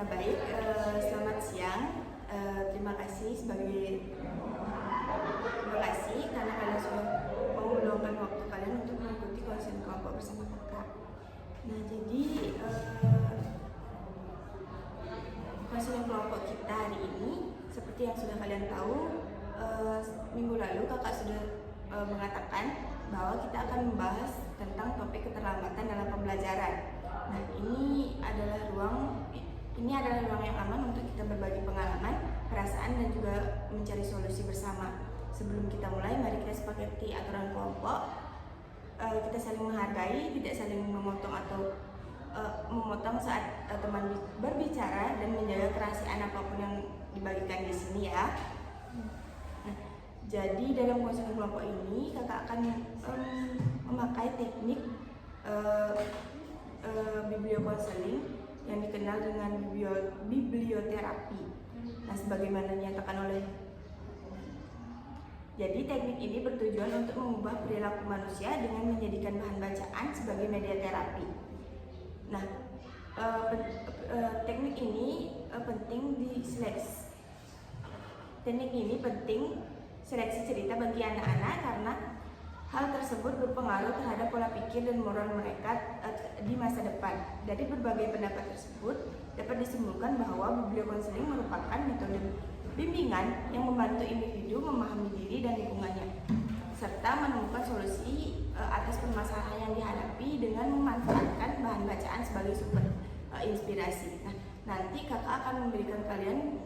Nah baik, selamat siang. Terima kasih karena kalian sudah mau meluangkan waktu kalian untuk mengikuti konseling kelompok bersama kakak. Nah jadi konseling kelompok kita hari ini seperti yang sudah kalian tahu, minggu lalu kakak sudah mengatakan bahwa kita akan membahas tentang topik keterlambatan dalam pembelajaran. Nah ini adalah ruang yang aman untuk kita berbagi pengalaman, perasaan, dan juga mencari solusi bersama. Sebelum kita mulai, mari kita sepakati aturan kelompok. Kita saling menghargai, tidak saling memotong atau memotong saat teman berbicara, dan menjaga kerahasiaan apapun yang dibagikan di sini ya. Nah, jadi dalam konseling kelompok ini kakak akan memakai teknik bibliokonseling yang dikenal dengan biblioterapi. Nah, sebagaimana dinyatakan oleh jadi teknik ini bertujuan untuk mengubah perilaku manusia dengan menjadikan bahan bacaan sebagai media terapi. Nah, teknik ini penting seleksi cerita bagi anak-anak karena hal tersebut berpengaruh terhadap pola pikir dan moral mereka di masa depan. Dari berbagai pendapat tersebut dapat disimpulkan bahwa bibliokonseling merupakan metode bimbingan yang membantu individu memahami diri dan lingkungannya, serta menemukan solusi atas permasalahan yang dihadapi dengan memanfaatkan bahan bacaan sebagai sumber inspirasi. Nah, nanti kakak akan memberikan kalian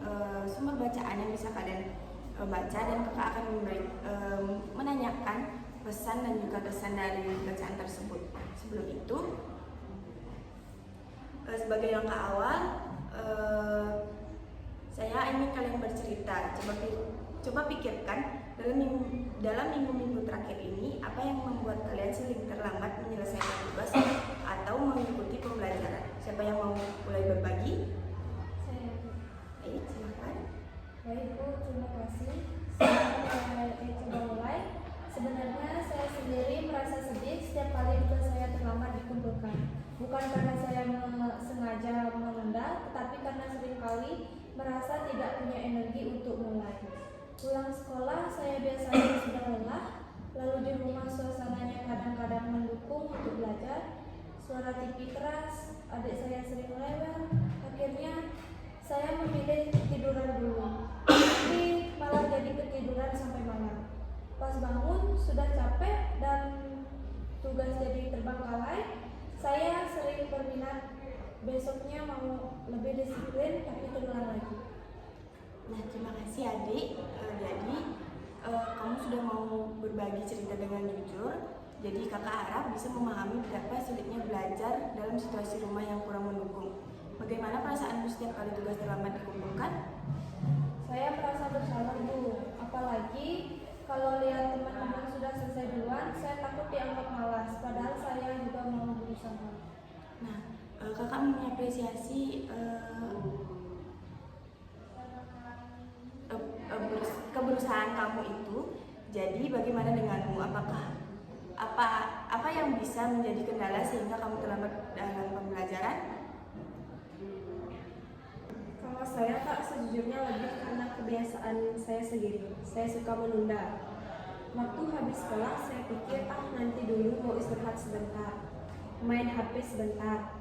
sumber bacaan yang bisa kalian baca, dan kakak akan menanyakan pesan dan juga kesan dari bacaan tersebut. Sebelum itu, sebagai langkah awal, saya ingin kalian bercerita. Coba pikirkan dalam minggu-minggu terakhir ini, apa yang membuat kalian sering terlambat menyelesaikan tugas atau mengikuti pembelajaran? Siapa yang mau mulai berbagi? Saya. Silakan. Baik Bu, terima kasih. Saya coba mulai. Sebenarnya saya sendiri merasa sedih setiap kali tugas saya terlambat dikumpulkan. Bukan karena saya sengaja menunda, tetapi karena seringkali merasa tidak punya energi untuk mulai. Pulang sekolah saya biasanya sudah lelah, lalu di rumah suasananya kadang-kadang mendukung untuk belajar. Suara TV keras, adik saya sering rewel. Akhirnya saya memilih tiduran dulu, tapi malah jadi ketiduran sampai malam. Pas bangun sudah capek dan tugas jadi terbengkalai. Saya sering berminat besoknya mau lebih disiplin, tapi terulang lagi. Nah, terima kasih adik. Jadi kamu sudah mau berbagi cerita dengan jujur. Jadi kakak harap bisa memahami betapa sulitnya belajar dalam situasi rumah yang kurang mendukung. Bagaimana perasaanmu setiap kali tugas terlambat dikumpulkan? Saya merasa bersalah Bu, apalagi kalau lihat teman-teman sudah selesai duluan, saya takut dianggap malas, padahal saya juga mau berusaha. Nah, kakak mengapresiasi keberusahaan kamu itu. Jadi bagaimana denganmu? Apa yang bisa menjadi kendala sehingga kamu terlambat dalam pembelajaran? Kalau saya Kak, sejujurnya lebih karena kebiasaan saya sendiri. Saya suka menunda. Waktu habis sekolah saya pikir nanti dulu mau istirahat sebentar, main HP sebentar.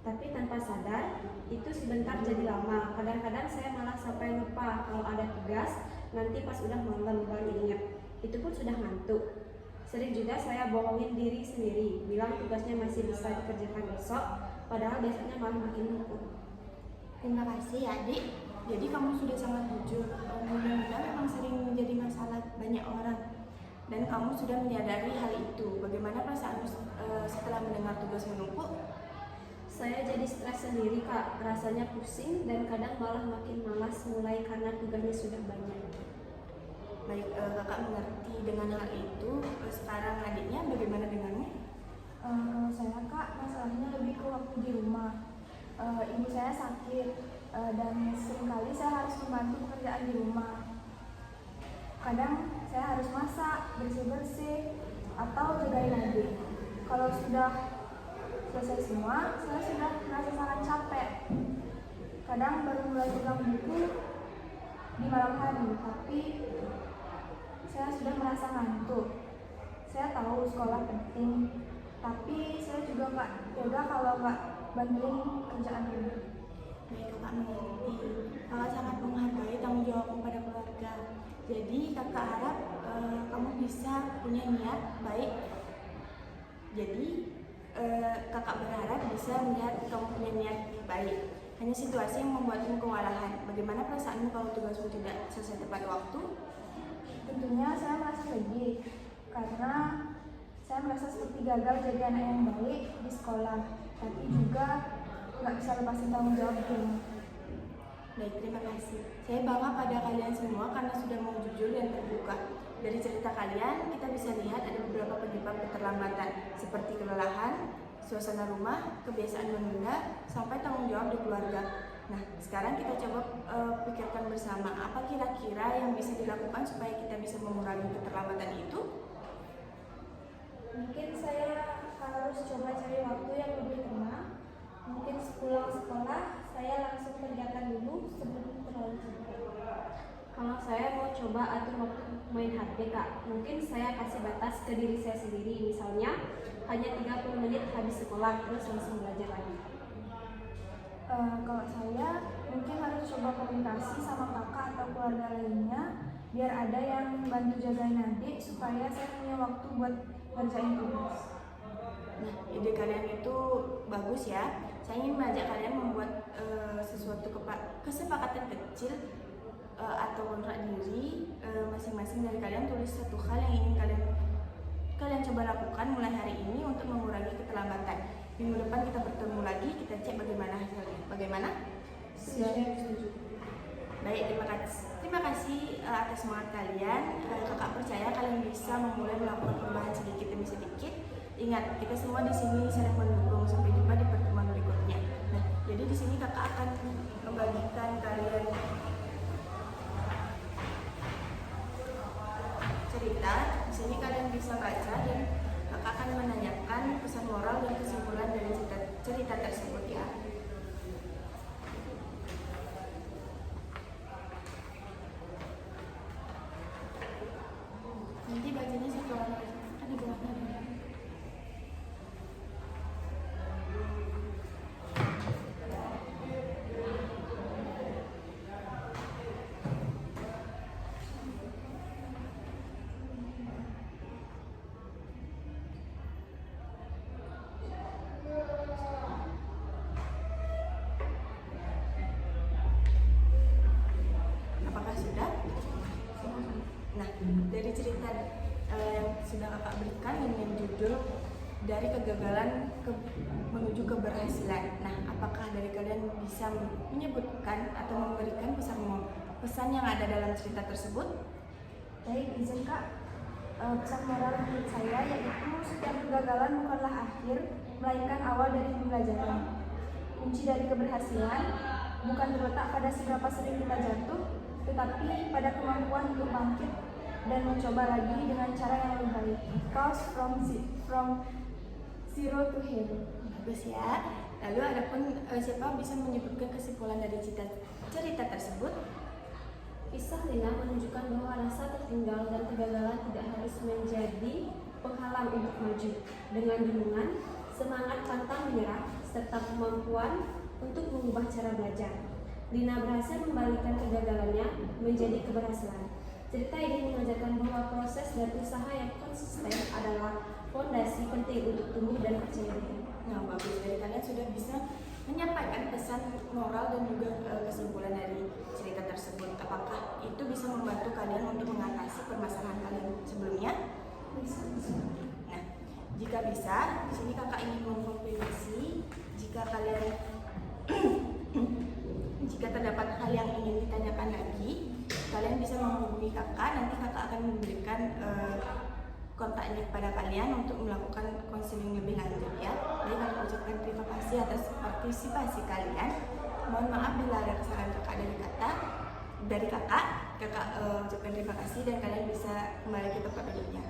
Tapi tanpa sadar, itu sebentar jadi lama. Kadang-kadang saya malah sampai lupa kalau ada tugas, nanti pas udah malam baru ingat. Itu pun sudah ngantuk. Sering juga saya bohongin diri sendiri, bilang tugasnya masih bisa dikerjakan besok, padahal besoknya malah makin numpuk. Terima kasih adik. Jadi kamu sudah sangat jujur. Menunda memang sering menjadi masalah banyak orang, dan kamu sudah menyadari hal itu. Bagaimana perasaanmu setelah mendengar tugas menumpuk? Saya jadi stres sendiri Kak, rasanya pusing dan kadang malah makin malas mulai karena tugasnya sudah banyak. Baik, kakak mengerti dengan hal itu. Sekarang adiknya bagaimana dengannya? Kalau saya Kak, masalahnya lebih ke waktu di rumah. Ibu saya sakit dan seringkali saya harus membantu pekerjaan di rumah. Kadang saya harus masak, bersih-bersih, atau jagain adik. Kalau sudah selesai semua, saya sudah merasa sangat capek. Kadang baru mulai pegang buku di malam hari, tapi saya sudah merasa ngantuk. Saya tahu sekolah penting, tapi saya juga nggak tega kalau nggak bantuin kerjaan rumah. Baik, kakak mengerti. Kakak sangat menghargai tanggung jawabmu pada keluarga. Jadi kakak harap kamu bisa punya niat baik. Jadi kakak berharap bisa melihat kamu punya niat baik. Hanya situasi yang membuatmu kewalahan. Bagaimana perasaanmu kalau tugasmu tidak selesai tepat waktu? Tentunya saya merasa sedih karena saya merasa seperti gagal jadi anak yang baik di sekolah, tapi juga nggak bisa lepasin tanggung jawab di rumah. Baik, terima kasih. Saya bangga pada kalian semua karena sudah mau jujur dan terbuka. Dari cerita kalian, kita bisa lihat ada beberapa penyebab keterlambatan, seperti kelelahan, suasana rumah, kebiasaan menunda, sampai tanggung jawab di keluarga. Nah, sekarang kita coba pikirkan bersama, apa kira-kira yang bisa dilakukan supaya kita bisa mengurangi keterlambatan itu? Mungkin saya harus coba cari waktu yang lebih tenang. Mungkin sepulang sekolah saya langsung kerjakan dulu sebelum terlalu capek. Kalau saya mau coba atur waktu main HP Kak, mungkin saya kasih batas ke diri saya sendiri, misalnya hanya 30 menit habis sekolah terus langsung belajar lagi. Kalau saya mungkin harus coba komunikasi sama kakak atau keluarga lainnya biar ada yang bantu jagain adik supaya saya punya waktu buat ngerjain tugas. Nah, ide kalian itu bagus ya. Saya ingin mengajak kalian membuat sesuatu kesepakatan kecil atau kontrak diri. Masing-masing dari kalian tulis satu hal yang ingin kalian coba lakukan mulai hari ini untuk mengurangi keterlambatan. Minggu depan kita bertemu lagi, kita cek bagaimana hasilnya. Bagaimana? Setuju. Baik, terima kasih atas semangat kalian. Kakak percaya kalian bisa memulai melakukan perubahan sedikit demi sedikit. Ingat, kita semua di sini saling mendukung. Sampai jumpa di pertemuan berikutnya. Nah, jadi di sini kakak akan membagikan kalian cerita. Di sini kalian bisa baca dan kakak akan menanyakan pesan moral dan kesimpulan dari cerita tersebut ya. Nanti bacanya satu orang kan di bawahnya. Apakah sudah? Nah, dari cerita yang sudah kakak berikan dengan judul dari kegagalan menuju keberhasilan. Nah, apakah dari kalian bisa menyebutkan atau memberikan pesan yang ada dalam cerita tersebut? Baik, izin Kak. Pesan moral menurut saya yaitu setiap kegagalan bukanlah akhir, melainkan awal dari pembelajaran. Kunci dari keberhasilan bukan terletak pada seberapa sering kita jatuh, tetapi pada kemampuan untuk bangkit dan mencoba lagi dengan cara yang lebih baik. Because from zero to hero. Bagus ya. Lalu adapun siapa bisa menyebutkan kesimpulan dari cerita tersebut? Kisah Lina menunjukkan bahwa rasa tertinggal dan kegagalan tidak harus menjadi penghalang untuk maju. Dengan dukungan, semangat pantang menyerah, serta kemampuan untuk mengubah cara belajar, Lina berhasil membalikkan kegagalannya menjadi keberhasilan. Cerita ini mengajarkan bahwa proses dan usaha yang konsisten adalah fondasi penting untuk tumbuh dan percaya diri. Nah, bagus. Dari kalian sudah bisa menyampaikan pesan moral dan juga kesimpulan dari cerita tersebut. Apakah itu bisa membantu kalian untuk mengatasi permasalahan kalian sebelumnya? Bisa. Nah, jika bisa, di sini kakak ingin mengkonfirmasi jika kalian jika terdapat hal yang ingin ditanyakan lagi, kalian bisa menghubungi kakak. Nanti kakak akan memberikan kontaknya kepada kalian untuk melakukan konseling lebih lanjut ya. Jadi kami ucapkan terima kasih atas partisipasi kalian. Mohon maaf bila ada kesalahan dari kakak ucapkan terima kasih dan kalian bisa kembali ke tempat duduknya.